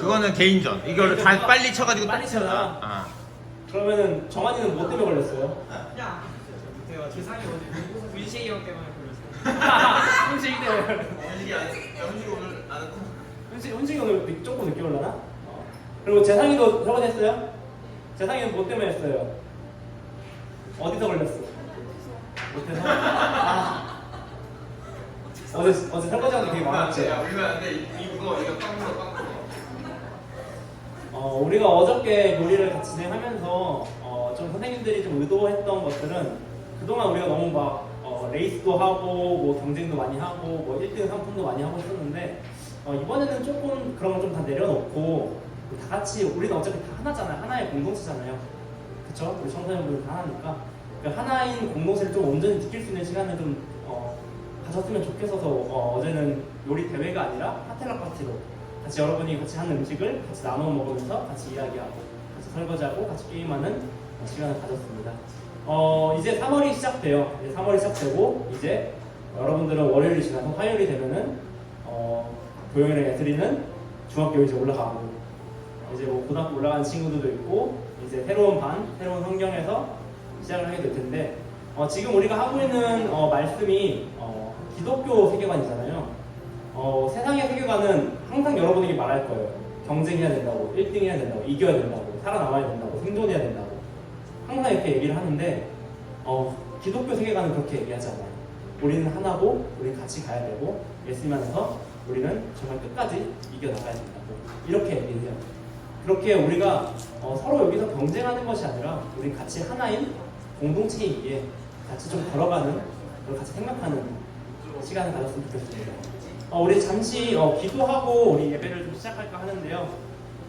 그거는 개인전. 이거를 다 빨리 쳐가지고 빨리 쳐라. 아. 그러면은 정한이는 뭐 때문에 걸렸어요? 그냥 제가 재상이 어제 문식이 형 때문에 걸렸어요. 현식이 때문에 걸렸어. 영식이 오늘 안 했고. 현식이 오늘 조금 늦게 올라나? 그리고 재상이도 저번 했어요? 재상이는 뭐 때문에 했어요? 어디서 걸렸어? 못해서? 어제 설거지하는 게 되게 많았지? 야 울면 안 돼. 이거 빵 물어. 우리가 어저께 요리를 같이 진행하면서 좀 선생님들이 좀 의도했던 것들은 그동안 우리가 너무 막 레이스도 하고 뭐 경쟁도 많이 하고 뭐 1등 상품도 많이 하고 했었는데 이번에는 조금 그런 걸 좀 다 내려놓고 다 같이 우리는 어차피 다 하나잖아요. 하나의 공동체잖아요. 그쵸? 우리 청소년분들 다 하나니까 그 하나인 공동체를 좀 온전히 지킬 수 있는 시간을 좀 가졌으면 좋겠어서 어제는 요리 대회가 아니라 파텔라 파티로 같이 여러분이 같이 한 음식을 같이 나눠 먹으면서 같이 이야기하고 같이 설거지하고 같이 게임하는 시간을 가졌습니다. 이제 3월이 시작돼요. 이제 3월이 시작되고 이제 여러분들은 월요일이 지나서 화요일이 되면은 도영이랑 예슬이는 중학교 이제 올라가고 이제 뭐 고등학교 올라가는 친구들도 있고 이제 새로운 반, 새로운 환경에서 시작을 하게 될 텐데 지금 우리가 하고 있는 말씀이 기독교 세계관이잖아요. 세상의 세계관은 항상 여러분에게 말할 거예요. 경쟁해야 된다고, 1등 해야 된다고, 이겨야 된다고, 살아남아야 된다고, 생존해야 된다고 항상 이렇게 얘기를 하는데 기독교 세계관은 그렇게 얘기하지 않아요. 우리는 하나고 우리는 같이 가야 되고 예수님 안에서 우리는 정말 끝까지 이겨나가야 된다고 이렇게 얘기해요. 그렇게 우리가 서로 여기서 경쟁하는 것이 아니라 우리 같이 하나인 공동체이기에 같이 좀 걸어가는 그리고 같이 생각하는 시간을 가졌으면 좋겠습니다. 우리 잠시 기도하고 우리 예배를 좀 시작할까 하는데요.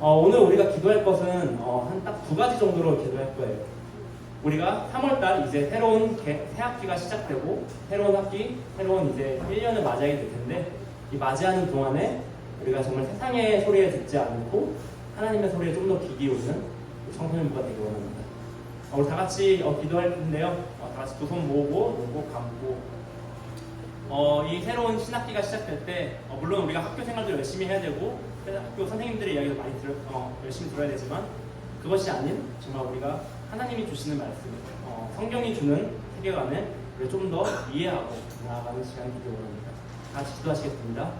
오늘 우리가 기도할 것은 한 딱 2가지 정도로 기도할 거예요. 우리가 3월달 이제 새로운 새 학기가 시작되고 새로운 학기, 새로운 이제 1년을 맞이하게 될 텐데 이 맞이하는 동안에 우리가 정말 세상의 소리에 듣지 않고 하나님의 소리에 좀 더 귀 기울이는 청소년부가 되기 원합니다. 우리 다 같이 기도할 텐데요. 다 같이 두 손 모으고 눈 감고 이 새로운 신학기가 시작될 때 물론 우리가 학교 생활도 열심히 해야 되고 학교 선생님들의 이야기도 많이 열심히 들어야 되지만 그것이 아닌 정말 우리가 하나님이 주시는 말씀, 성경이 주는 세계관을 좀 더 이해하고 나아가는 시간이 되기 원합니다. 같이 기도하시겠습니다.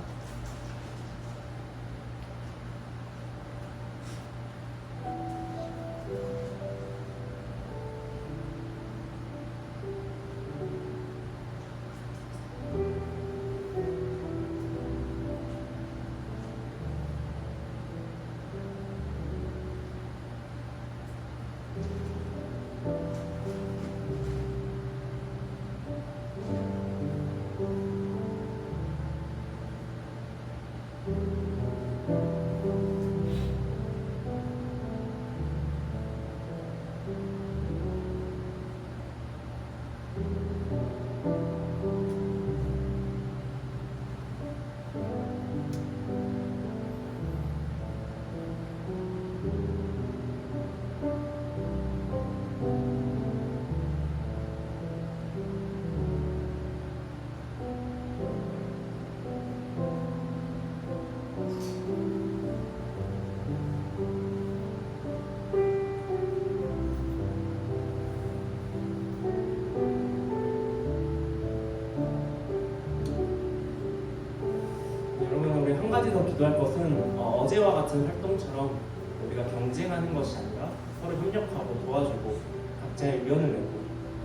한 가지 더 기도할 것은 어제와 같은 활동처럼 우리가 경쟁하는 것이 아니라 서로 협력하고 도와주고 각자의 의견을 내고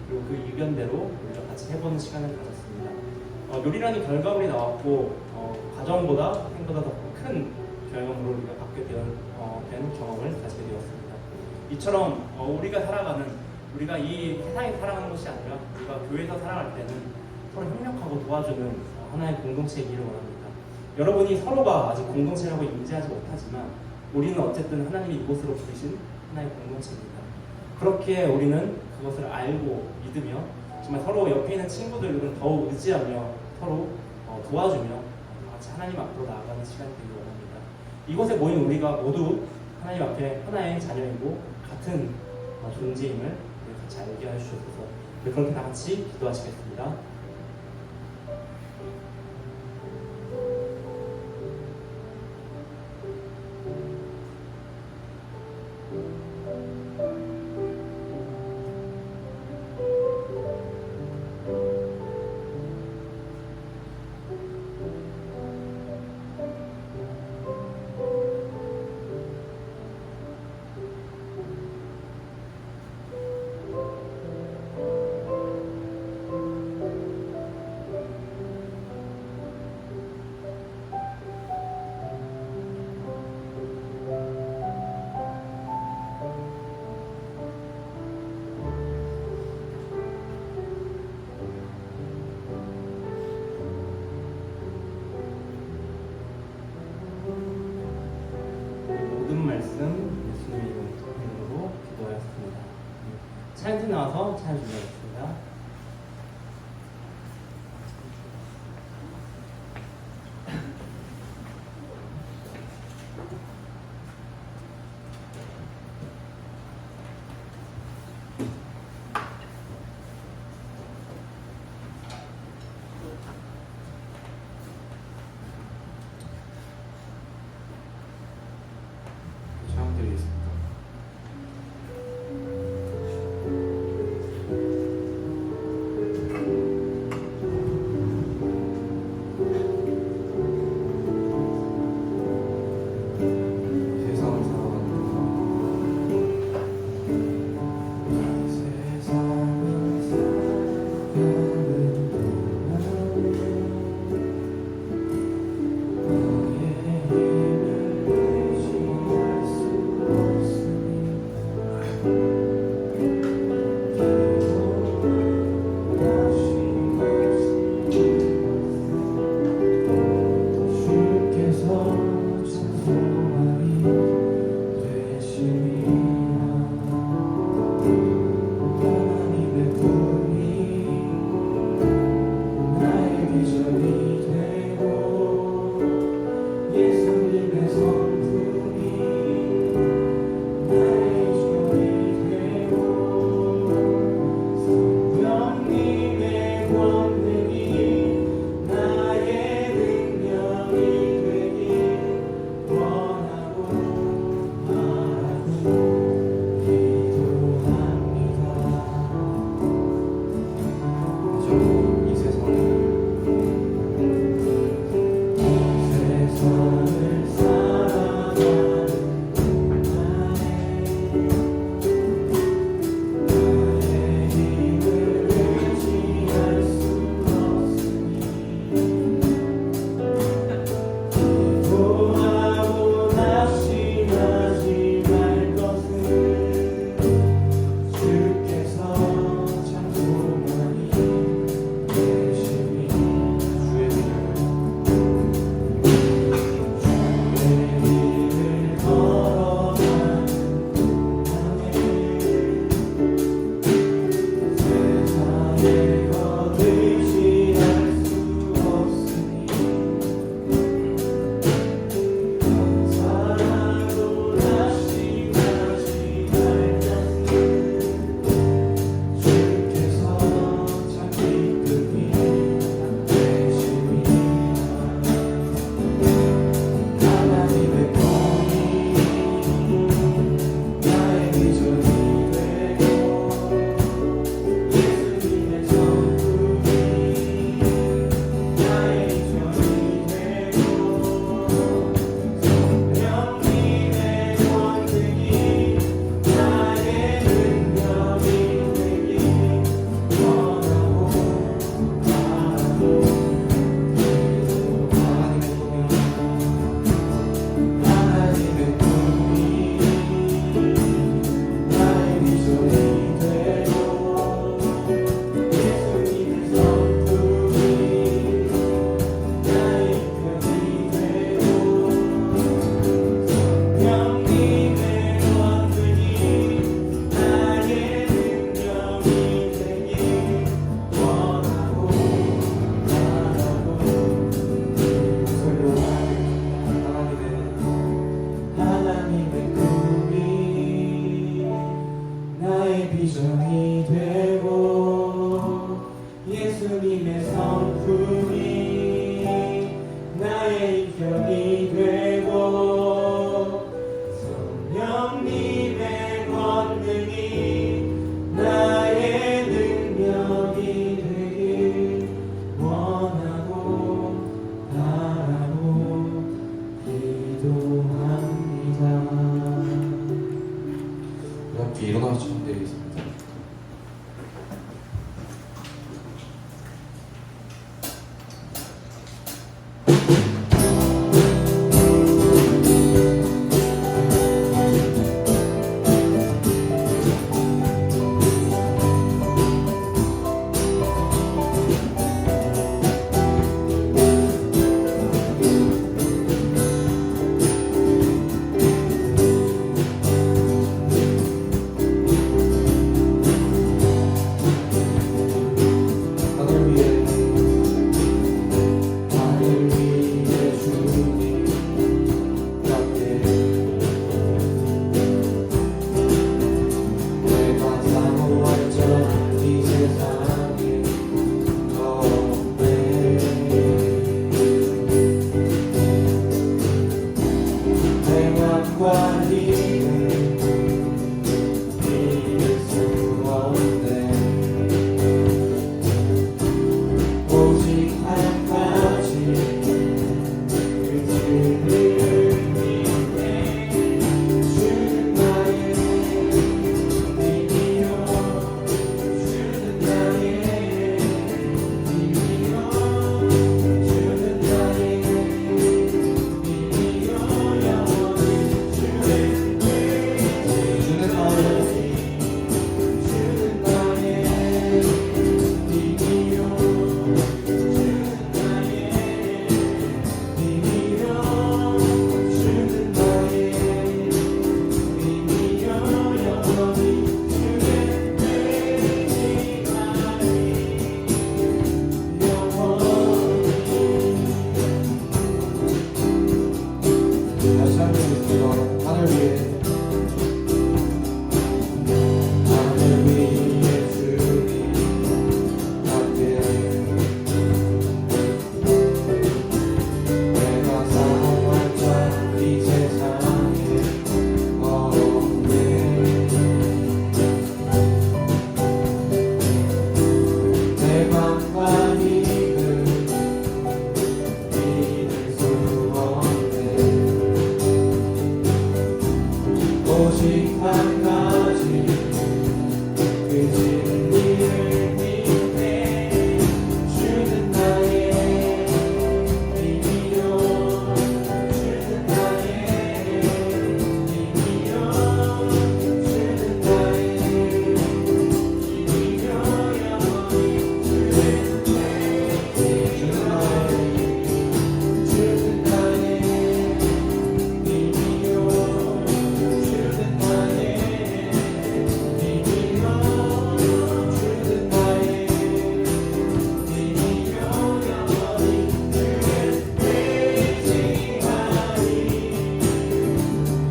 그리고 그 의견대로 우리가 같이 해보는 시간을 가졌습니다. 요리라는 결과물이 나왔고 과정보다 생보다 더 큰 결과물을 우리가 받게 된 경험을 가지게 되었습니다. 이처럼 우리가 살아가는 우리가 이 세상에 살아가는 것이 아니라 우리가 교회에서 살아갈 때는 서로 협력하고 도와주는 하나의 공동체이기를 원합니다. 여러분이 서로가 아직 공동체라고 인지하지 못하지만 우리는 어쨌든 하나님이 이곳으로 부르신 하나의 공동체입니다. 그렇게 우리는 그것을 알고 믿으며 정말 서로 옆에 있는 친구들을 더욱 의지하며 서로 도와주며 같이 하나님 앞으로 나아가는 시간이 되기 원합니다. 이곳에 모인 우리가 모두 하나님 앞에 하나의 자녀이고 같은 존재임을 같이 알게 해주셔서 그렇게 다 같이 기도하시겠습니다. 말씀 예수님의 이름으로 기도하였습니다. 찬양팀 나와서 찬양 준비하겠습니다. 드리겠습니다. 세상을 밤과 힘을 믿을 수 없네. 오직 한 가지 그 진리를 믿네. 주는 나의 힘이요 주는 나의 힘이요 주는 나의 힘이요 영원히 주는 나의 주는 나의 다시 한번 있어. 하늘 위에 주님 함께 내가 살아갈 자 이 세상에 없네. 내 맘과 힘을 믿을 수 없네. 오직 한 가지 그 진리를 믿네. 주는 나의 힘이요 주는 나의 힘이요 주는 나의 힘이요 영원히 주는 나의 주는 나의 힘이요 주는 나의 힘이요 주는 나의 힘이요 영원히 주는 되지하리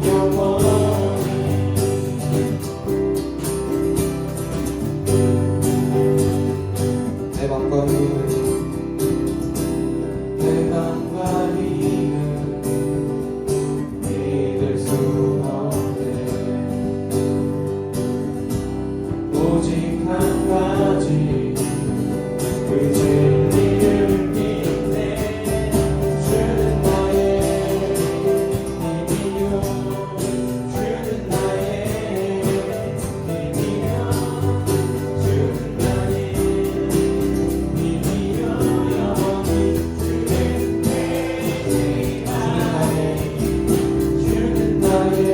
영원히. 내 맘과 힘을 내 맘과 힘을 믿을 수 없네. 오직 한 가지 그 진리를 믿네. 주는 나의 힘이요 주는 나의 힘이요 주는 나의 힘이요 영원히 주는 되지하리 주는 나의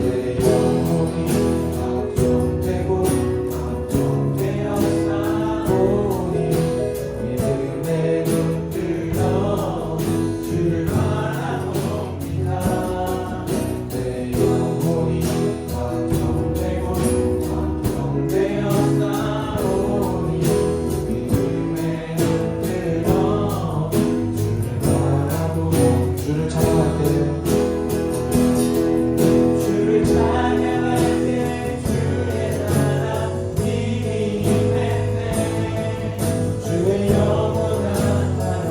내 영혼이 걱정되고 걱정되어 싸우니 믿음의 눈 들어 주를 바라봅니다. 내 영혼이 걱정되고 걱정되어 싸우니 믿음의 눈 들어 주를 바라보고 주를 찬양할 때 주를 찬양할 때 주의 나라 힘이 임했네. 주의 영원한 나라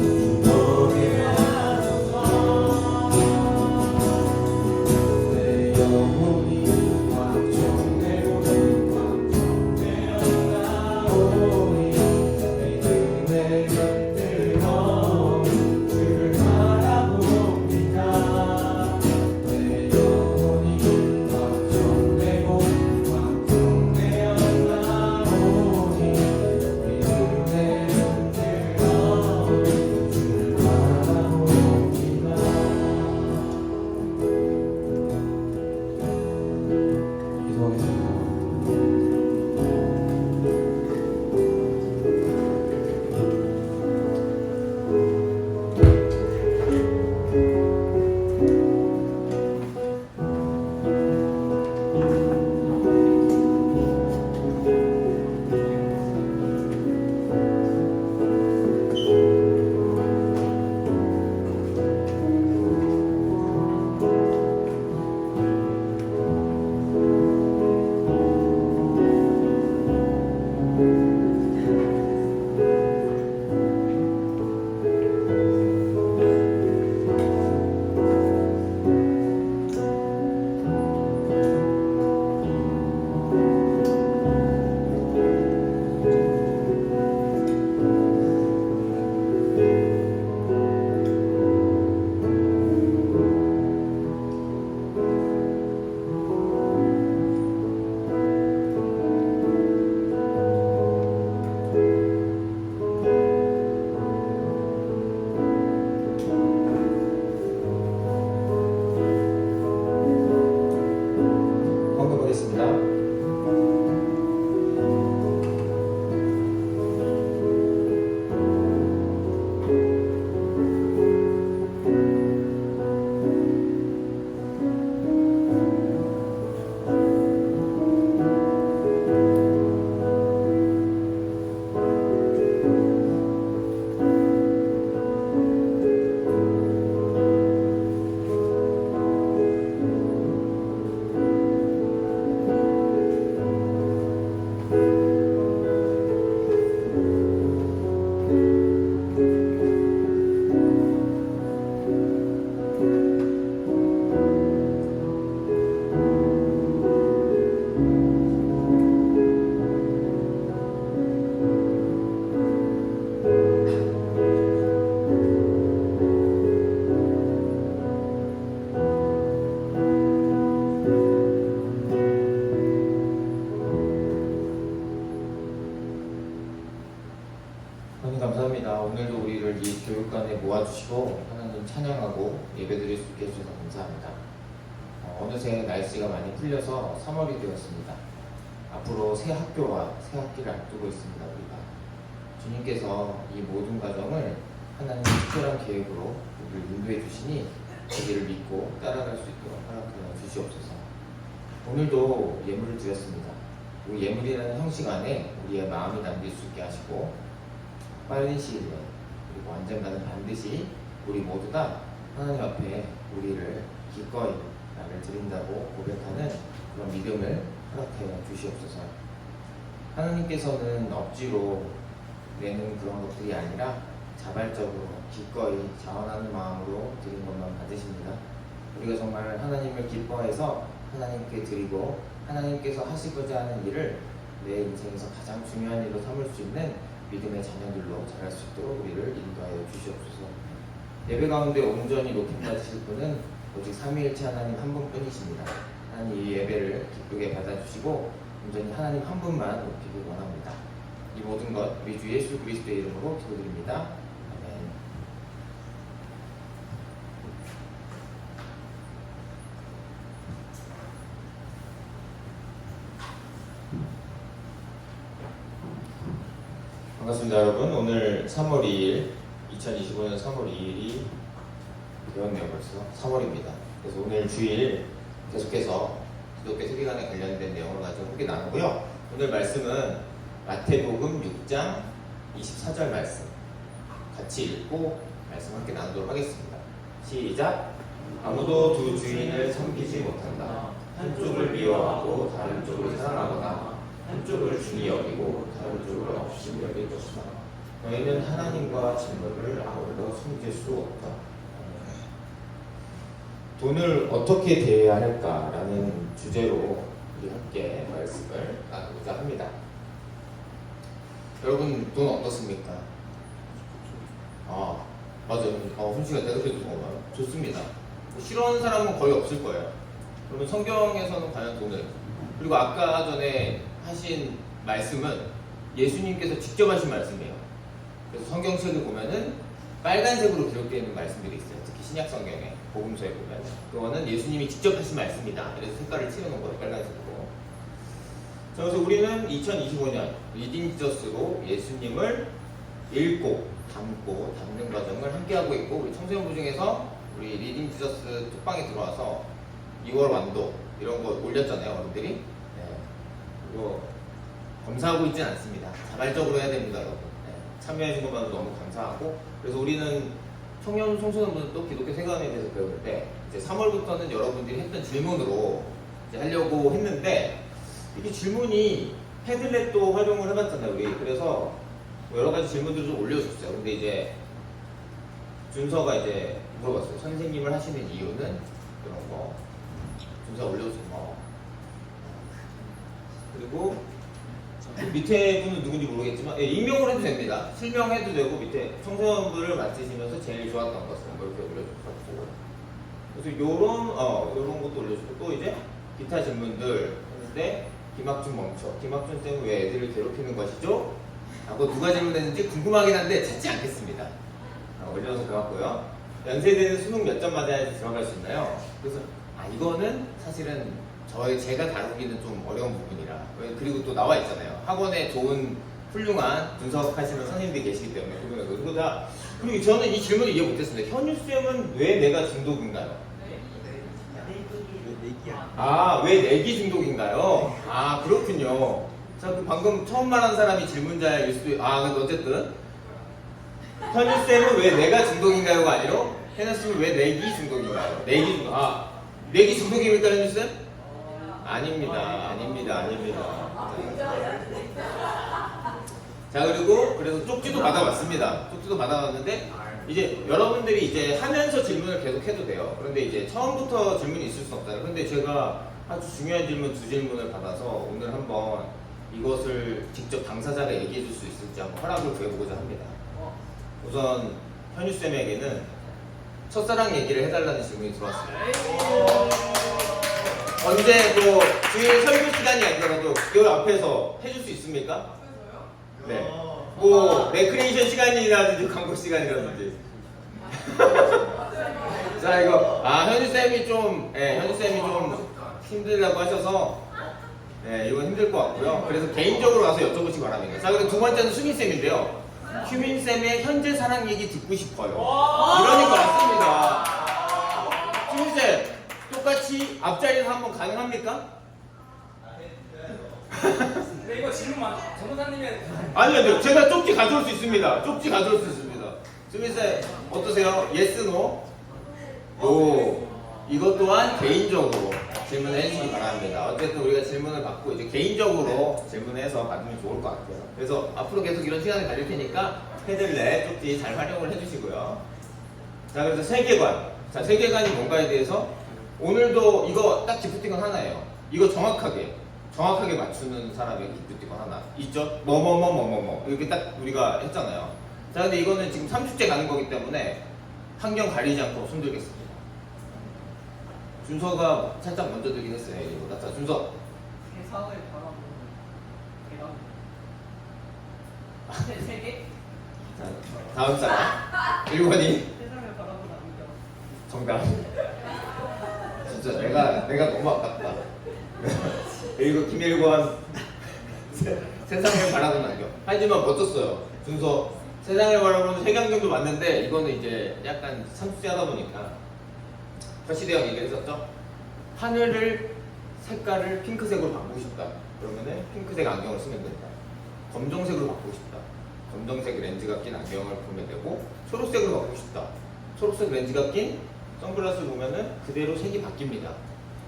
주보게 하소서. 내 영혼이 걱정되고 걱정되어 싸우니 믿음의 눈 들어 주를 바라봅니다. 내 영혼이 걱정되고 걱정되어 싸우니 믿음의 눈 들어 주를 바라봅니다. 기도하겠습니다. 헌금하겠습니다. 하나님 감사합니다. 오늘도 우리를 이 교육관에 모아주시고 하나님 찬양하고 예배드릴 수 있게 해주셔서 감사합니다. 어느새 날씨가 많이 풀려서 3월이 되었습니다. 앞으로 새 학교와 새 학기를 앞두고 있습니다. 우리가 주님께서 이 모든 과정을 하나님 특별한 계획으로 우리를 인도해 주시니 그 길을 믿고 따라갈 수 있도록 허락하여 주시옵소서. 오늘도 예물을 드렸습니다. 이 예물이라는 형식 안에 우리의 마음이 담길 수 있게 하시고 빠른 시일 내에 그리고 언젠가는 반드시 우리 모두가 하나님 앞에 우리를 기꺼이 나를 드린다고 고백하는 그런 믿음을 허락하여 주시옵소서. 하나님께서는 억지로 내는 그런 것들이 아니라 자발적으로 기꺼이 자원하는 마음으로 드린 것만 받으십니다. 우리가 정말 하나님을 기뻐해서 하나님께 드리고 하나님께서 하시고자 하는 일을 내 인생에서 가장 중요한 일로 삼을 수 있는 믿음의 자녀들로 자랄 수 있도록 우리를 인도하여 주시옵소서. 예배 가운데 온전히 높임받으실 분은 오직 삼위일체 하나님 한 분뿐이십니다. 하나님 이 예배를 기쁘게 받아주시고 온전히 하나님 한 분만 높이길 원합니다. 이 모든 것 우리 주 예수 그리스도의 이름으로 기도드립니다. 아멘. 반갑습니다, 여러분. 오늘 3월 2일, 2025년 3월 2일이 되었네요. 벌써 3월입니다. 그래서 오늘 주일 계속해서 기독교 세계관에 관련된 내용을 가지고 함께 나누고요. 오늘 말씀은 마태복음 6장 24절 말씀 같이 읽고 말씀 함께 나누도록 하겠습니다. 시작! 아무도 두 주인을 섬기지 못한다. 한쪽을 미워하고 다른 쪽을 사랑하거나 한쪽을 중히 여기고 다른 쪽을 없이 여길 것이다. 너희는 하나님과 재물을 아울러 숨길 수 없다. 돈을 어떻게 대해야 할까라는 주제로 우리 함께 말씀을 나누고자 합니다. 여러분 돈 어떻습니까? 맞아요. 훈씨가 대답해주는 건가요? 좋습니다. 싫어하는 사람은 거의 없을 거예요. 그러면 성경에서는 과연 돈을, 그리고 아까 전에 하신 말씀은 예수님께서 직접 하신 말씀이에요. 그래서 성경책을 보면은 빨간색으로 기록되어 있는 말씀들이 있어요. 특히 신약 성경에 복음서에 보면 그거는 예수님이 직접 하신 말씀이다. 그래서 색깔을 칠해놓은 거예요, 빨간색으로. 자, 그래서 우리는 2025년 리딩 지저스로 예수님을 읽고 담는 과정을 함께 하고 있고, 우리 청소년부 중에서 우리 리딩 지저스 톡방에 들어와서 2월 완도 이런 거 올렸잖아요, 어른들이. 네. 그리고 검사하고 있진 않습니다. 자발적으로 해야 됩니다, 여러분. 네. 참여해준 것만으로 너무 감사하고, 그래서 우리는 청소년분들도 기독교 세계관에 대해서 배울 때 이제 3월부터는 여러분들이 했던 질문으로 이제 하려고 했는데, 이게 질문이 패들렛도 활용을 해봤잖아요, 우리. 그래서 여러 가지 질문들을 좀 올려줬어요. 근데 이제 준서가 이제 물어봤어요. 선생님을 하시는 이유는 이런 거. 준서 올려줘서 뭐. 그리고 밑에 분은 누군지 모르겠지만, 익명으로 해도 됩니다. 실명해도 되고, 밑에 청소년부를 맡으시면서 제일 좋았던 것을 뭐 이렇게 올려줬고, 그래서 요런 것도 올려주고, 또 이제 기타 질문들 했는데, 김학준 멈춰. 김학준 쌤은 왜 애들을 괴롭히는 것이죠? 라고 누가 질문했는지 궁금하긴 한데 찾지 않겠습니다. 올려서 배웠고요. 연세대는 수능 몇 점 맞아야지 들어갈 수 있나요? 그래서 이거는 사실은 제가 다루기는 좀 어려운 부분이라, 그리고 또 나와 있잖아요. 학원에 좋은 훌륭한 분석하시는 선생님들이 계시기 때문에 그리고 저는 이 질문을 이해 못했습니다. 현유쌤은 왜 내가 중독인가요? 왜 내기 중독인가요? 그렇군요. 자, 방금 처음 말한 사람이 질문자일 수도 근데 어쨌든 현유쌤은 왜 내가 중독인가요가 아니라 현유쌤은 왜 내기 중독인가요? 내기 중독입니까, 현유쌤? 아닙니다. 자, 그리고 그래서 쪽지도 받아봤습니다. 쪽지도 받아봤는데, 이제 여러분들이 이제 하면서 질문을 계속 해도 돼요. 그런데 이제 처음부터 질문이 있을 수 없잖아요. 근데 제가 아주 중요한 질문 2질문을 받아서 오늘 한번 이것을 직접 당사자가 얘기해 줄 수 있을지 한번 허락을 구해보고자 합니다. 우선 현유쌤에게는 첫사랑 얘기를 해달라는 질문이 들어왔습니다. 언제 주일 설교 시간이 아니더라도 이 앞에서 해줄 수 있습니까? 네. 레크리에이션 시간이라든지 광고 시간이라든지. 자, 이거 현유쌤이 좀 힘들다고 하셔서 이건 힘들 것 같고요. 그래서 개인적으로 와서 여쭤보시기 바랍니다. 자, 그리고 두 번째는 수민쌤인데요. 휴민쌤의 현재 사랑 얘기 듣고 싶어요. 이러니까 왔습니다. 휴민쌤, 똑같이 앞자리에서 한번 가능합니까? 근데 이거 질문 전도사님이 아니요. 제가 쪽지 가져올 수 있습니다. 수민쌤, 어떠세요? 예스, 노? 이것 또한 개인적으로 질문을 해주시기 바랍니다. 어쨌든 우리가 질문을 받고 이제 개인적으로 질문해서 받으면 좋을 것 같아요. 그래서 앞으로 계속 이런 시간을 가질 테니까 패들렛 쪽지 잘 활용을 해주시고요. 자, 그래서 세계관. 자, 세계관이 뭔가에 대해서 오늘도 이거 딱 기프티콘 하나예요. 이거 정확하게 맞추는 사람의 기프티콘 하나 있죠? 이렇게 딱 우리가 했잖아요. 자, 근데 이거는 지금 3주째 가는 거기 때문에 환경 가리지 않고 손들겠습니다. 준서가 살짝 먼저 들긴 했어요. 이거보다. 자, 준서. 세상을 바라보는 대답. 세 개? 자, 다음 사람 1번이 세상을 바라보다 안겨. 정답. 진짜 내가 너무 아깝다. 그리고 김일권 세상을 바라보는 안경. 하지만 멋졌어요. 준서 세상을 바라보는 색안경도 맞는데 이거는 이제 약간 sam수하다 보니까 표시대형 얘기했었죠. 하늘을 색깔을 핑크색으로 바꾸고 싶다. 그러면은 핑크색 안경을 쓰면 된다. 검정색으로 바꾸고 싶다. 검정색 렌즈가 낀 안경을 보면 되고 초록색으로 바꾸고 싶다. 초록색 렌즈가 낀 선글라스를 보면은 그대로 색이 바뀝니다.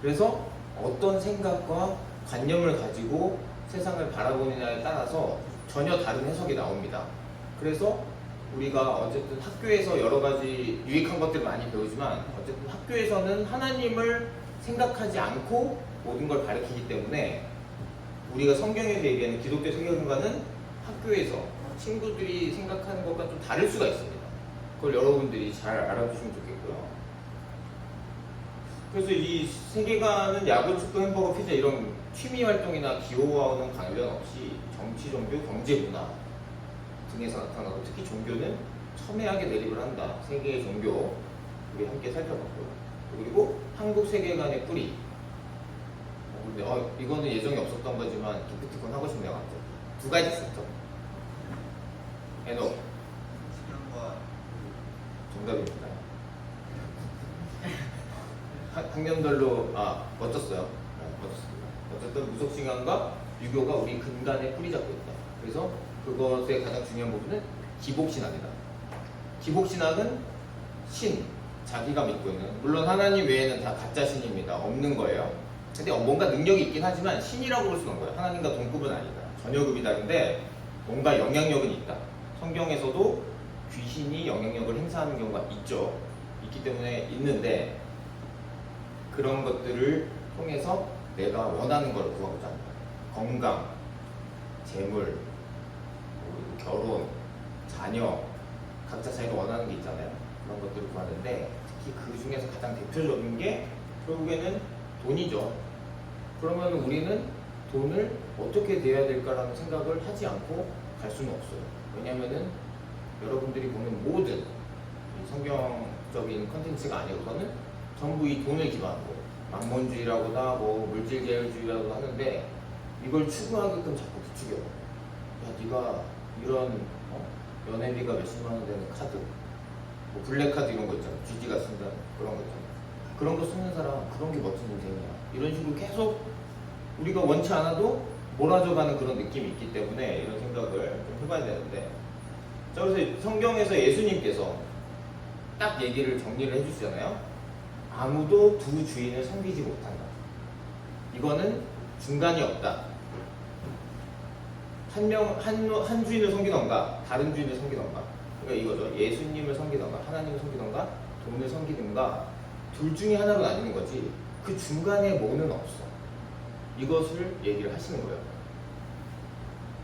그래서 어떤 생각과 관념을 가지고 세상을 바라보느냐에 따라서 전혀 다른 해석이 나옵니다. 그래서 우리가 어쨌든 학교에서 여러 가지 유익한 것들을 많이 배우지만 어쨌든 학교에서는 하나님을 생각하지 않고 모든 걸 가르치기 때문에 우리가 성경에서 얘기하는 기독교 세계관과는 학교에서 친구들이 생각하는 것과 좀 다를 수가 있습니다. 그걸 여러분들이 잘 알아주시면 좋겠고요. 그래서 이 세계관은 야구, 축구, 햄버거, 피자 이런 취미 활동이나 기호와는 관련 없이 정치, 종교, 경제, 문화 등에서 나타나고 특히 종교는 첨예하게 대립을 한다. 세계의 종교 우리 함께 살펴봤고요. 그리고 한국 세계관의 뿌리. 근데 이거는 예정이 없었던 거지만 기프티콘 하고 싶네요. 갑자기. 두 가지 있었죠. 에노 정답입니다. 학년별로 멋졌어요. 멋졌습니다. 어쨌든 무속신앙과 유교가 우리 근간에 뿌리 잡고 있다. 그래서 그것의 가장 중요한 부분은 기복신앙이다. 기복신앙은 신, 자기가 믿고 있는, 물론 하나님 외에는 다 가짜 신입니다. 없는 거예요. 근데 뭔가 능력이 있긴 하지만 신이라고 볼 수는 없는 거예요. 하나님과 동급은 아니다. 전혀급이 다른데 뭔가 영향력은 있다. 성경에서도 귀신이 영향력을 행사하는 경우가 있죠. 있기 때문에 있는데 그런 것들을 통해서 내가 원하는 걸 구하고자 합니다. 건강, 재물, 결혼, 자녀, 각자 자기가 원하는 게 있잖아요. 그런 것들을 구하는데 특히 그 중에서 가장 대표적인 게 결국에는 돈이죠. 그러면 우리는 돈을 어떻게 대해야 될까라는 생각을 하지 않고 갈 수는 없어요. 왜냐면은 여러분들이 보는 모든 성경적인 컨텐츠가 아니고서는 전부 이 돈을 기반으로 만몬주의라고나 뭐 물질계열주의라고 하는데 이걸 추구하게끔 자꾸 부추겨요. 야, 네가 이런 연회비가 몇십만 원 되는 카드, 뭐 블랙카드 이런 거 있잖아. GG가 쓴다는 그런 거 있잖아. 그런 거 쓰는 사람 그런 게 멋진 인생이야. 이런 식으로 계속 우리가 원치 않아도 몰아줘가는 그런 느낌이 있기 때문에 이런 생각을 좀 해봐야 되는데, 자, 그래서 성경에서 예수님께서 딱 얘기를 정리를 해주시잖아요. 아무도 두 주인을 섬기지 못한다. 이거는 중간이 없다. 한 주인을 섬기던가 다른 주인을 섬기던가, 그러니까 이거죠. 예수님을 섬기던가 하나님을 섬기던가 돈을 섬기던가 둘 중에 하나로 나뉘는 거지 그 중간에 뭐는 없어. 이것을 얘기를 하시는 거예요.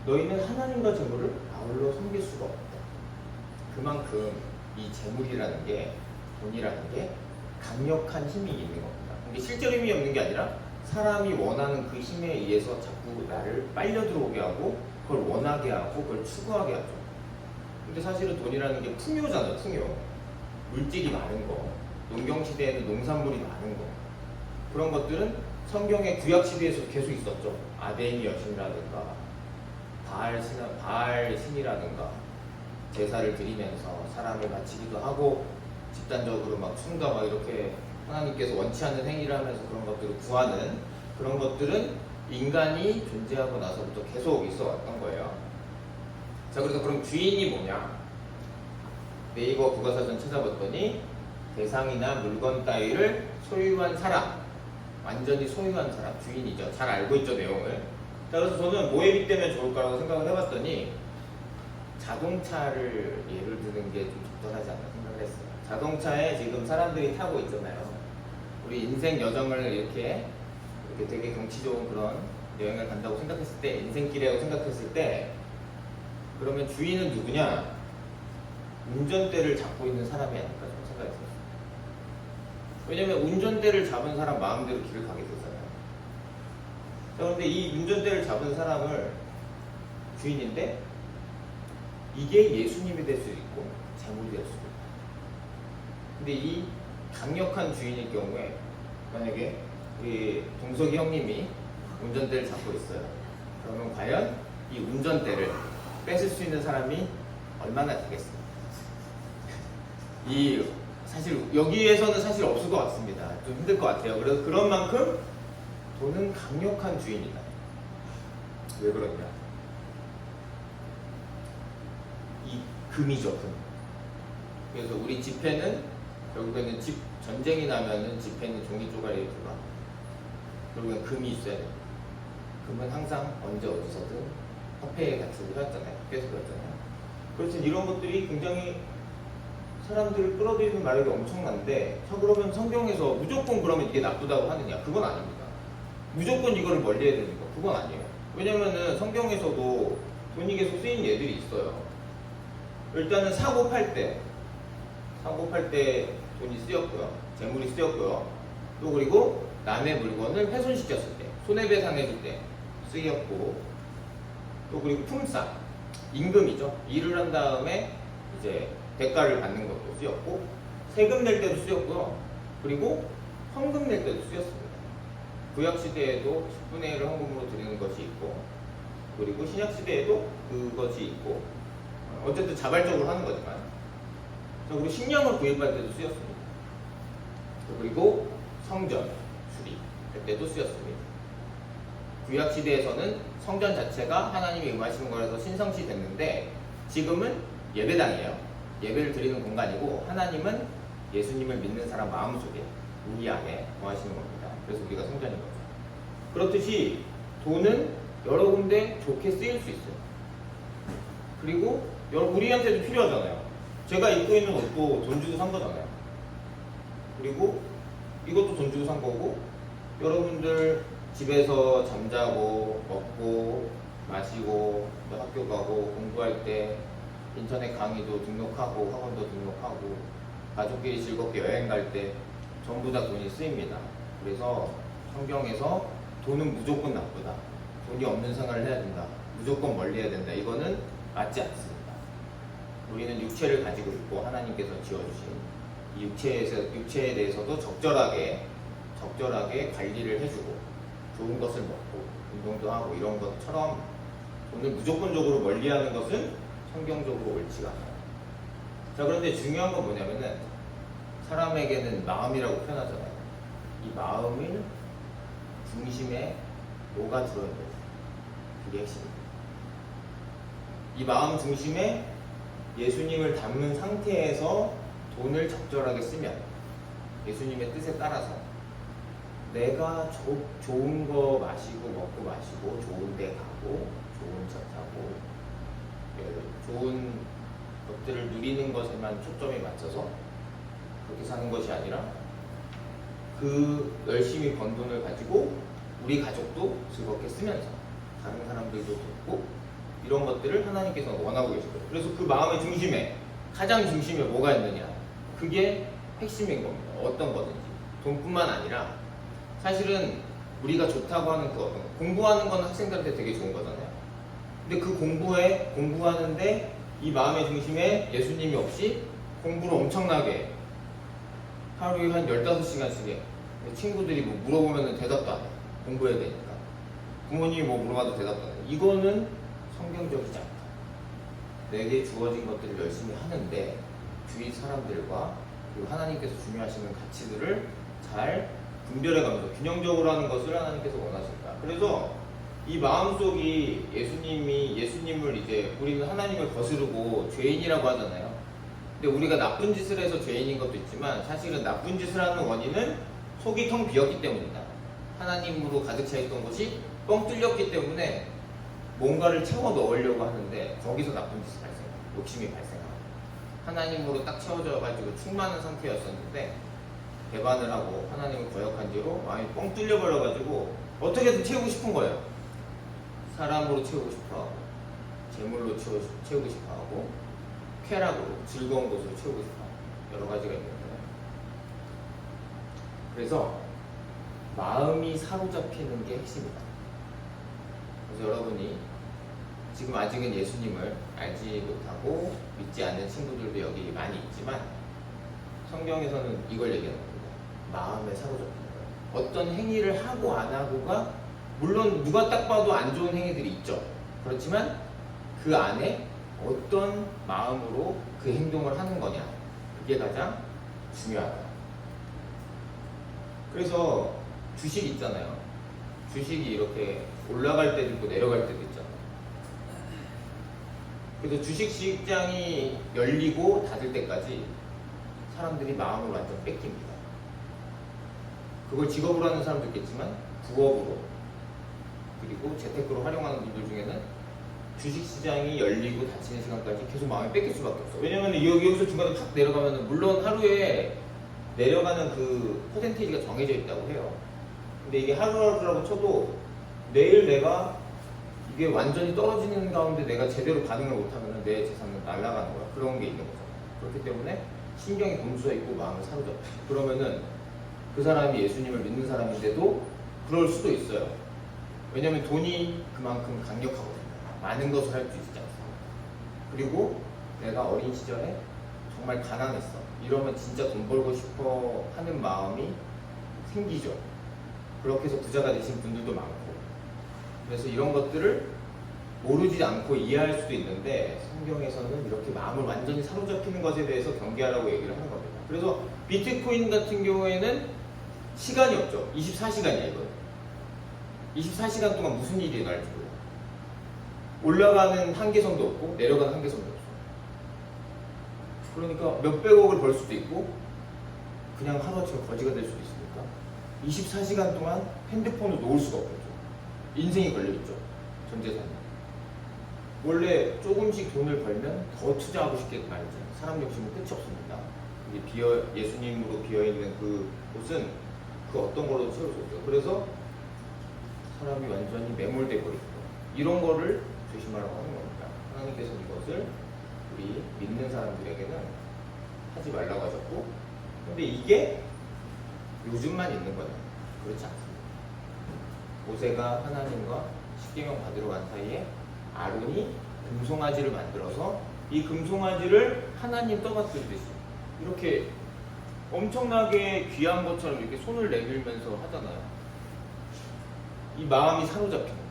너희는 하나님과 재물을 아울러 섬길 수가 없다. 그만큼 이 재물이라는 게, 돈이라는 게 강력한 힘이 있는 겁니다. 이게 실제로 힘이 없는 게 아니라 사람이 원하는 그 힘에 의해서 자꾸 나를 빨려 들어오게 하고 그걸 원하게 하고 그걸 추구하게 하죠. 근데 사실은 돈이라는 게 풍요잖아요. 풍요. 물질이 많은 거, 농경시대에는 농산물이 많은 거, 그런 것들은 성경의 구약시대에서 계속 있었죠. 아데미 여신이라든가 바알 신이라든가 제사를 드리면서 사람을 바치기도 하고 집단적으로 막 춤과 막 이렇게 하나님께서 원치 않는 행위를 하면서 그런 것들을 구하는 그런 것들은 인간이 존재하고 나서부터 계속 있어 왔던 거예요. 자, 그래서 그럼 주인이 뭐냐? 네이버 국어사전 찾아봤더니 대상이나 물건 따위를 소유한 사람, 완전히 소유한 사람, 주인이죠. 잘 알고 있죠, 내용을. 자, 그래서 저는 뭐에 빗대면 좋을까라고 생각을 해봤더니 자동차를 예를 드는 게 좀 적절하지 않나 생각을 했어요. 자동차에 지금 사람들이 타고 있잖아요. 우리 인생 여정을 이렇게 되게 경치 좋은 그런 여행을 간다고 생각했을 때, 인생길이라고 생각했을 때, 그러면 주인은 누구냐? 운전대를 잡고 있는 사람이 아닐까 좀 생각이 들었어요. 왜냐면 운전대를 잡은 사람 마음대로 길을 가게 되잖아요. 자, 그런데 이 운전대를 잡은 사람을 주인인데 이게 예수님이 될 수도 있고 재물이 될 수도 있고. 근데 이 강력한 주인일 경우에 만약에 우리 동석이 형님이 운전대를 잡고 있어요. 그러면 과연 이 운전대를 뺏을 수 있는 사람이 얼마나 되겠습니까? 이 사실 여기에서는 사실 없을 것 같습니다. 좀 힘들 것 같아요. 그래서 그런 만큼 돈은 강력한 주인이다. 왜 그러냐? 이 금이죠, 금. 그래서 우리 지폐는 결국에는 전쟁이 나면은 지폐는 종이 쪼가리에 들어가. 결국엔 금이 있어야 돼. 금은 항상 언제 어디서든 화폐의 가치를 해왔잖아요. 학교에서 배웠잖아요. 그렇지 이런 것들이 굉장히 사람들을 끌어들이는 마력이 엄청난데, 그러면 성경에서 무조건 그러면 이게 나쁘다고 하느냐? 그건 아닙니다. 무조건 이거를 멀리해야 되는 거 그건 아니에요. 왜냐면은 성경에서도 돈이 계속 쓰인 예들이 있어요. 일단은 사고 팔 때 돈이 쓰였고요. 재물이 쓰였고요. 또 그리고 남의 물건을 훼손시켰을 때, 손해배상해줄 때 쓰였고, 또 그리고 품삯, 임금이죠. 일을 한 다음에 이제 대가를 받는 것도 쓰였고, 세금 낼 때도 쓰였고요. 그리고 헌금 낼 때도 쓰였습니다. 구약시대에도 10분의 1을 헌금으로 드리는 것이 있고, 그리고 신약시대에도 그것이 있고, 어쨌든 자발적으로 하는 거지만, 그리고 식량을 구입할 때도 쓰였습니다. 그리고 성전 수리할 때도 쓰였습니다. 구약시대에서는 성전 자체가 하나님이 임하시는 거라서 신성시 됐는데, 지금은 예배당이에요. 예배를 드리는 공간이고, 하나님은 예수님을 믿는 사람 마음속에, 우리 안에 거하시는 겁니다. 그래서 우리가 성전인 거죠. 그렇듯이 돈은 여러 군데 좋게 쓰일 수 있어요. 그리고 우리한테도 필요하잖아요. 제가 입고 있는 옷도 돈 주고 산 거잖아요. 그리고 이것도 돈 주고 산 거고, 여러분들 집에서 잠자고 먹고 마시고 또 학교 가고 공부할 때 인터넷 강의도 등록하고 학원도 등록하고 가족끼리 즐겁게 여행 갈 때 전부 다 돈이 쓰입니다. 그래서 성경에서 돈은 무조건 나쁘다, 돈이 없는 생활을 해야 된다, 무조건 멀리 해야 된다, 이거는 맞지 않습니다. 우리는 육체를 가지고 있고 하나님께서 지어주신 이 육체에 대해서도 적절하게 관리를 해주고 좋은 것을 먹고 운동도 하고 이런 것처럼 돈을 무조건적으로 멀리하는 것은 성경적으로 옳지가 않아요. 자, 그런데 중요한 건 뭐냐면은 사람에게는 마음이라고 표현하잖아요. 이 마음을 중심에 뭐가 들어있는 거죠? 그게 핵심입니다. 이 마음 중심에 예수님을 담는 상태에서 돈을 적절하게 쓰면, 예수님의 뜻에 따라서 내가 좋은 거 마시고 먹고 마시고 좋은 데 가고 좋은 차 타고 좋은 것들을 누리는 것에만 초점이 맞춰서 그렇게 사는 것이 아니라, 그 열심히 번 돈을 가지고 우리 가족도 즐겁게 쓰면서 다른 사람들도 돕고, 이런 것들을 하나님께서 원하고 계시거든요. 그래서 그 마음의 중심에, 가장 중심에 뭐가 있느냐, 그게 핵심인 겁니다. 어떤 거든지. 돈뿐만 아니라 사실은 우리가 좋다고 하는 그 어떤 공부하는 건 학생들한테 되게 좋은 거잖아요. 근데 그 공부하는데 이 마음의 중심에 예수님이 없이 공부를 엄청나게 하루에 한 15시간씩 해. 친구들이 뭐 물어보면 대답도 안 해. 공부해야 되니까. 부모님이 뭐 물어봐도 대답도 안 해. 이거는 성경적이지 않다. 내게 주어진 것들을 열심히 하는데 주위 사람들과 그리고 하나님께서 중요하시는 가치들을 잘 분별해가면서 균형적으로 하는 것을 하나님께서 원하신다. 그래서 이 마음속이 예수님을 이제 우리는 하나님을 거스르고 죄인이라고 하잖아요. 근데 우리가 나쁜 짓을 해서 죄인인 것도 있지만, 사실은 나쁜 짓을 하는 원인은 속이 텅 비었기 때문이다. 하나님으로 가득 차 있던 것이 뻥 뚫렸기 때문에 뭔가를 채워 넣으려고 하는데 거기서 나쁜 짓이 발생해요. 욕심이 발생합니다. 하나님으로 딱 채워져가지고 충만한 상태였었는데 배반을 하고 하나님을 거역한 뒤로 마음이 뻥 뚫려버려가지고 어떻게든 채우고 싶은 거예요. 사람으로 채우고 싶어하고, 재물로 채우고 싶어하고, 쾌락으로, 즐거운 것으로 채우고 싶어하고, 여러 가지가 있는데, 그래서 마음이 사로잡히는 게 핵심이다. 그래서 여러분이 지금 아직은 예수님을 알지 못하고 믿지 않는 친구들도 여기 많이 있지만 성경에서는 이걸 얘기하는 겁니다. 마음에 사로잡히는 거예요. 어떤 행위를 하고 안 하고가 물론 누가 딱 봐도 안 좋은 행위들이 있죠. 그렇지만 그 안에 어떤 마음으로 그 행동을 하는 거냐, 그게 가장 중요하다. 그래서 주식 있잖아요. 주식이 이렇게 올라갈 때도 있고 내려갈 때도 있잖아요. 그래서 주식 시장이 열리고 닫을 때까지 사람들이 마음을 완전 뺏깁니다. 그걸 직업으로 하는 사람도 있겠지만 부업으로 그리고 재테크로 활용하는 분들 중에는 주식시장이 열리고 닫히는 시간까지 계속 마음이 뺏길 수밖에 없어. 왜냐면 여기서 중간에 탁 내려가면 물론 하루에 내려가는 그 퍼센테이지가 정해져 있다고 해요. 근데 이게 하루하루라고 쳐도 내일 내가 이게 완전히 떨어지는 가운데 내가 제대로 반응을 못하면 내 재산은 날아가는 거야. 그런 게 있는 거잖아. 그렇기 때문에 신경이 곤두서 있고 마음을 사로잡혀. 그러면은 그 사람이 예수님을 믿는 사람인데도 그럴 수도 있어요. 왜냐면 돈이 그만큼 강력하거든요. 많은 것을 할 수 있지 않습니까? 그리고 내가 어린 시절에 정말 가난했어. 이러면 진짜 돈 벌고 싶어 하는 마음이 생기죠. 그렇게 해서 부자가 되신 분들도 많고. 그래서 이런 것들을 모르지 않고 이해할 수도 있는데 성경에서는 이렇게 마음을 완전히 사로잡히는 것에 대해서 경계하라고 얘기를 하는 겁니다. 그래서 비트코인 같은 경우에는 시간이 없죠. 24시간이야 이거. 24시간 동안 무슨 일이 일어날지 몰라. 올라가는 한계선도 없고 내려가는 한계선도 없어. 그러니까 몇백억을 벌 수도 있고 그냥 하루아침에 거지가 될 수도 있으니까 24시간 동안 핸드폰을 놓을 수가 없겠죠. 인생이 걸려있죠. 전 재산이. 원래 조금씩 돈을 벌면 더 투자하고 싶게 말이죠. 사람 욕심은 끝이 없습니다. 예수님으로 비어있는 그 곳은 그 어떤 걸로 채울 수 없죠. 그래서 사람이 완전히 매몰돼 버리고 이런 거를 조심하라고 하는 겁니다. 하나님께서 이것을 우리 믿는 사람들에게는 하지 말라고 하셨고, 근데 이게 요즘만 있는 거냐? 그렇지 않습니다. 모세가 하나님과 십계명 받으러 간 사이에 아론이 금송아지를 만들어서 이 금송아지를 하나님 떠받들듯이 이렇게 엄청나게 귀한 것처럼 이렇게 손을 내밀면서 하잖아요. 이 마음이 사로잡히는 거예요.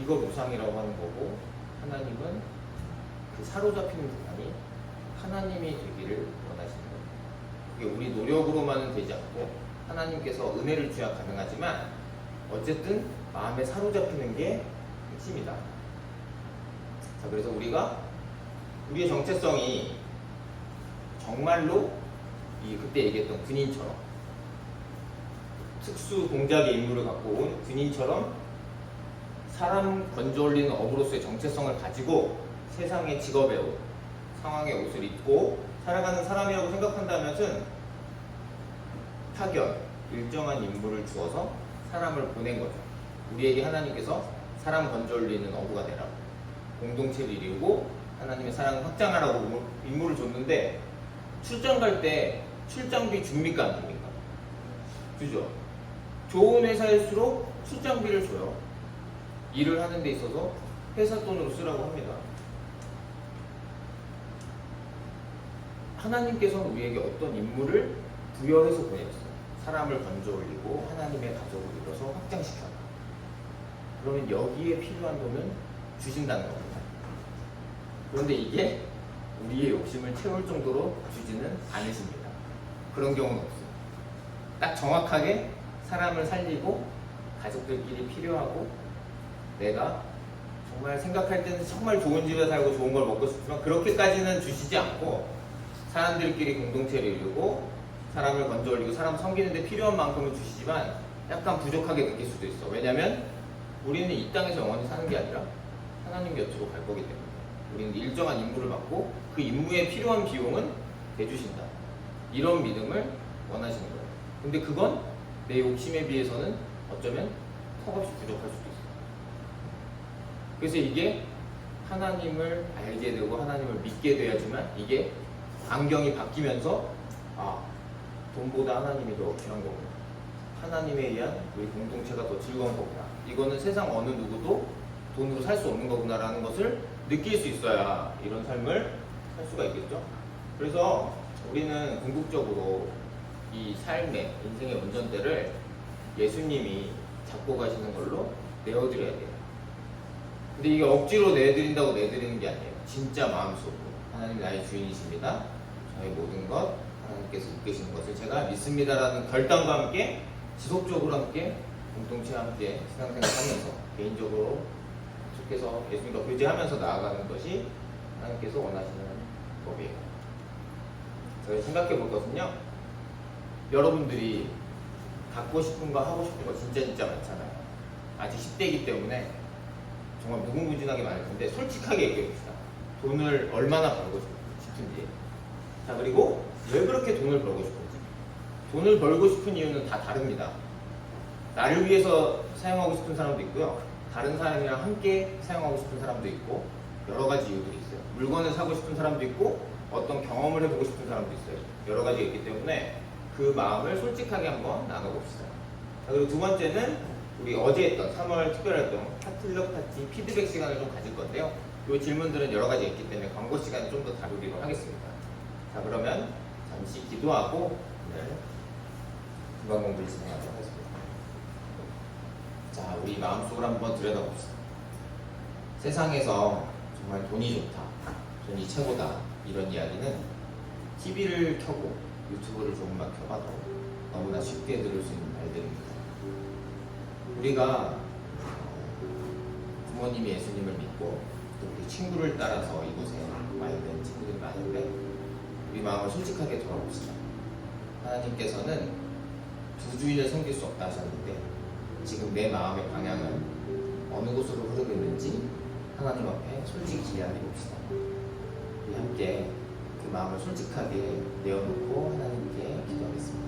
이거 우상이라고 하는 거고, 하나님은 그 사로잡히는 부분이 하나님이 되기를 원하시는 거예요. 그게 우리 노력으로만은 되지 않고 하나님께서 은혜를 주야 가능하지만 어쨌든 마음에 사로잡히는 게 핵심이다. 자, 그래서 우리의 정체성이 정말로 그때 얘기했던 군인처럼 특수 동작의 임무를 갖고 온 군인처럼 사람 건져올리는 어부로서의 정체성을 가지고 세상의 직업의 옷, 상황의 옷을 입고 살아가는 사람이라고 생각한다면은 파견, 일정한 임무를 주어서 사람을 보낸 거죠. 우리에게 하나님께서 사람 건져올리는 어부가 되라고, 공동체를 이루고 하나님의 사랑을 확장하라고 임무를 줬는데 출장 갈 때 출장비 줍니까 안 줍니까? 주죠. 좋은 회사일수록 출장비를 줘요. 일을 하는 데 있어서 회사 돈으로 쓰라고 합니다. 하나님께서는 우리에게 어떤 임무를 부여해서 보냈어요. 사람을 건져 올리고 하나님의 가족을 이뤄서 확장시켜라. 그러면 여기에 필요한 돈은 주신다는 겁니다. 그런데 이게 우리의 욕심을 채울 정도로 주지는 않으십니다. 그런 경우는 없어요. 딱 정확하게 사람을 살리고 가족들끼리 필요하고 내가 정말 생각할 때는 정말 좋은 집에 살고 좋은 걸 먹고 싶지만 그렇게까지는 주시지 않고 사람들끼리 공동체를 이루고 사람을 건져 올리고 사람 섬기는데 필요한 만큼은 주시지만 약간 부족하게 느낄 수도 있어. 왜냐면 우리는 이 땅에서 영원히 사는 게 아니라 하나님 곁으로 갈 거기 때문에 우리는 일정한 임무를 받고 그 임무에 필요한 비용은 대주신다. 이런 믿음을 원하시는 거예요. 근데 그건 내 욕심에 비해서는 어쩌면 턱없이 부족할 수도 있어요. 그래서 이게 하나님을 알게 되고 하나님을 믿게 돼야지만 이게 환경이 바뀌면서 돈보다 하나님이 더 귀한 거구나. 하나님에 의한 우리 공동체가 더 즐거운 거구나. 이거는 세상 어느 누구도 돈으로 살 수 없는 거구나라는 것을 느낄 수 있어야 이런 삶을 살 수가 있겠죠. 그래서 우리는 궁극적으로 이 삶의 인생의 운전대를 예수님이 잡고 가시는 걸로 내어드려야 돼요. 근데 이게 억지로 내드린다고 내드리는 게 아니에요. 진짜 마음속으로 하나님 나의 주인이십니다. 저의 모든 것 하나님께서 이끄시는 것을 제가 믿습니다라는 결단과 함께 지속적으로 함께 공동체와 함께 신앙생활하면서 개인적으로 계속해서 예수님과 교제하면서 나아가는 것이 하나님께서 원하시는 법이에요. 저희 생각해 볼 것은요, 여러분들이 갖고 싶은 거 하고 싶은 거 진짜 많잖아요. 아직 10대이기 때문에 정말 무궁무진하게 많을 텐데 솔직하게 얘기해 봅시다. 돈을 얼마나 벌고 싶은지. 자, 그리고 왜 그렇게 돈을 벌고 싶은지. 돈을 벌고 싶은 이유는 다 다릅니다. 나를 위해서 사용하고 싶은 사람도 있고요, 다른 사람이랑 함께 사용하고 싶은 사람도 있고, 여러 가지 이유들이 있어요. 물건을 사고 싶은 사람도 있고, 어떤 경험을 해보고 싶은 사람도 있어요. 여러 가지가 있기 때문에 그 마음을 솔직하게 한번 나눠봅시다. 자, 그리고 두 번째는 우리 어제 했던 3월 특별활동 파틀럭 파티 피드백 시간을 좀 가질 건데요. 이 질문들은 여러 가지가 있기 때문에 광고 시간을 좀 더 다루기로 하겠습니다. 자, 그러면 잠시 기도하고 오늘 금방 공부를 진행하도록 하겠습니다. 자, 우리 마음속으로 한번 들여다봅시다. 세상에서 정말 돈이 좋다, 돈이 최고다, 이런 이야기는 TV를 켜고 유튜브를 조금만 켜봐도 너무나 쉽게 들을 수 있는 말들입니다. 우리가 부모님이 예수님을 믿고 또 우리 친구를 따라서 이곳에 와 있는 친구들이 많은데, 우리 마음을 솔직하게 돌아봅시다. 하나님께서는 두 주인을 섬길 수 없다 하셨는데, 지금 내 마음의 방향은 어느 곳으로 흐르고 있는지 하나님 앞에 솔직히 이야기해 봅시다. 우리 함께 그 마음을 솔직하게 내어놓고 하나님께 기도하겠습니다.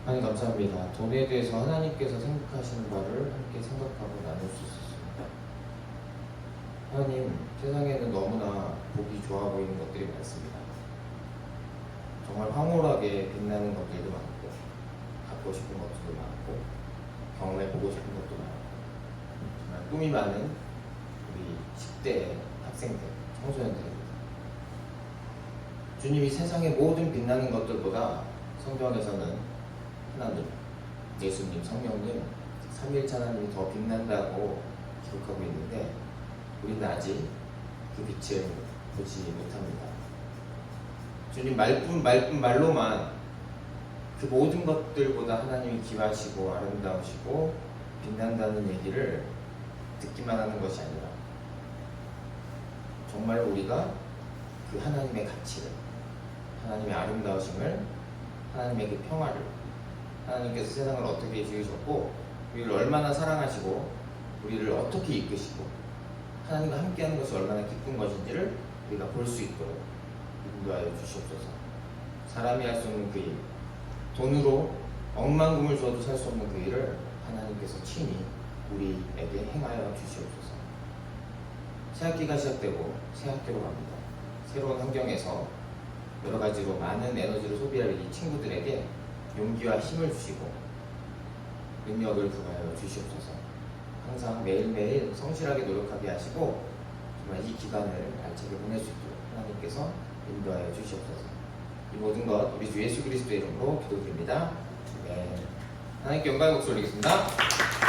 하나님 감사합니다. 돈에 대해서 하나님께서 생각하시는 바를 함께 생각하고 나눌 수 있었습니다. 하나님, 세상에는 너무나 보기 좋아 보이는 것들이 많습니다. 정말 황홀하게 빛나는 것들도 많고, 갖고 싶은 것들도 많고, 경험해보고 싶은 것도 많고, 정말 꿈이 많은 우리 10대 학생들, 청소년들입니다. 주님이 세상의 모든 빛나는 것들보다 성경에서는 하나님, 예수님, 성령님, 삼위일체 하나님이 더 빛난다고 기록하고 있는데, 우리는 아직 그 빛을 보지 못합니다. 주님, 말로만 그 모든 것들보다 하나님이 귀하시고 아름다우시고 빛난다는 얘기를 듣기만 하는 것이 아니라, 정말 우리가 그 하나님의 가치를, 하나님의 아름다우심을, 하나님의 그 평화를, 하나님께서 세상을 어떻게 지으셨고 우리를 얼마나 사랑하시고 우리를 어떻게 이끄시고 하나님과 함께하는 것이 얼마나 기쁜 것인지를 우리가 볼 수 있도록 인도하여 주시옵소서. 사람이 할 수 없는 그 일, 돈으로 억만금을 주어도 살 수 없는 그 일을 하나님께서 친히 우리에게 행하여 주시옵소서. 새학기가 시작되고 새 학교로 갑니다. 새로운 환경에서 여러 가지로 많은 에너지를 소비할 이 친구들에게 용기와 힘을 주시고 능력을 부여하여 주시옵소서. 항상 매일매일 성실하게 노력하게 하시고 정말 이 기간을 알차게 보낼 수 있도록 하나님께서 인도하여 주시옵소서. 이 모든 것 우리 주 예수 그리스도의 이름으로 기도드립니다. 네. 하나님께 영광의 목소리 올리겠습니다.